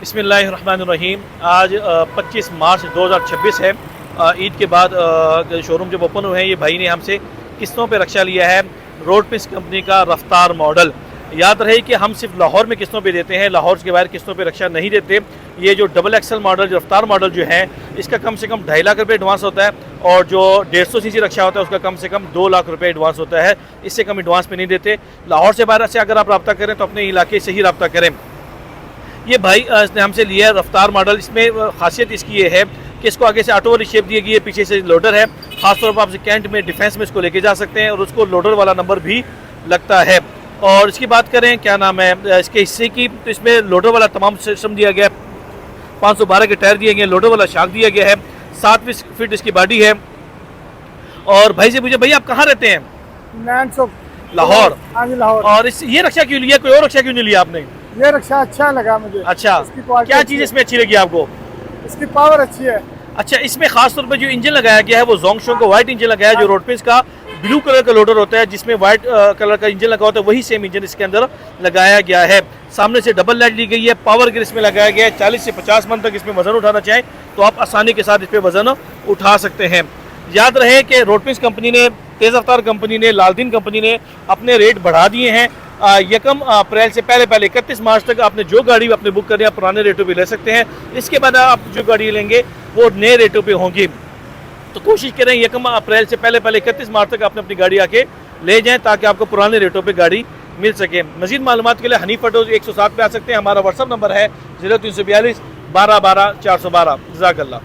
बिस्मिल्लाहिर्रहमानिर्रहीम। आज 25 मार्च 2026 है। ईद के बाद शोरूम जब ओपन हुए हैं, ये भाई ने हमसे किस्तों पे रक्षा लिया है रोडपिस कंपनी का रफ्तार मॉडल। याद रहे कि हम सिर्फ लाहौर में किस्तों पे देते हैं, लाहौर के बाहर किस्तों पे रक्षा नहीं देते। ये जो डबल एक्सल मॉडल रफ्तार मॉडल जो है, इसका कम से कम 2.5 लाख रुपये एडवांस होता है, और जो 150 सीसी रक्षा होता है उसका कम से कम 2 लाख रुपये एडवांस होता है। इससे कम एडवांस पे नहीं देते। लाहौर से बाहर से अगर आप रब्ता करें तो अपने इलाके से ही रब्ता करें। ये भाई ने हमसे लिया है रफ्तार मॉडल। इसमें खासियत इसकी ये है कि इसको आगे से ऑटो वाली शेप दी गई है, पीछे से लोडर है। खासतौर पर आप कैंट में डिफेंस में इसको लेके जा सकते हैं, और उसको लोडर वाला नंबर भी लगता है। और इसकी बात करें क्या नाम है इसके हिस्से की, तो इसमें लोडर वाला तमाम सिस्टम दिया गया है। 512 के टायर दिए गए, लोडर वाला शाक दिया गया है, 7 फीट इसकी बॉडी है। और भाई से पूछे, भाई आप कहाँ रहते हैं? लाहौर। लाहौर। और ये रक्षा क्यों लिया, कोई और रक्षा क्यों नहीं लिया आपने? ये रक्षा अच्छा लगा मुझे। अच्छा, क्या चीज़ इसमें अच्छी लगी आपको? इसकी पावर अच्छी है। अच्छा, इसमें खास तौर पे जो इंजन लगाया गया है वो जोंगशो का वाइट इंजन लगाया है, जो रोडपिस का ब्लू कलर का लोडर होता है जिसमें वाइट कलर का इंजन लगा होता है, वही सेम इंजन इसके अंदर लगाया गया है। सामने से डबल लाइट ली गई है, पावर गियर इसमें लगाया गया है। 40 से 50 मन तक इसमें वजन उठाना चाहें तो आप आसानी के साथ इस पर वजन उठा सकते हैं। याद रहे कि रोडपिस कंपनी ने, तेज़ रफ्तार कंपनी ने, लालदीन कंपनी ने अपने रेट बढ़ा दिए हैं। 1 अप्रैल से पहले 31 मार्च तक आपने जो गाड़ी अपने बुक करनी है, पुराने रेटों पे ले सकते हैं। इसके बाद आप जो गाड़ी लेंगे वो नए रेटों पे होंगी। तो कोशिश करें 1 अप्रैल से पहले 31 मार्च तक आपने अपनी गाड़ी आके ले जाएं, ताकि आपको पुराने रेटों पे गाड़ी मिल सके। मज़ीद मालूमात के लिए हनीफ ऑटोज़ 107 पे आ सकते हैं। हमारा व्हाट्सअप नंबर है 0342 12 12 412। जज़ाकल्लाह।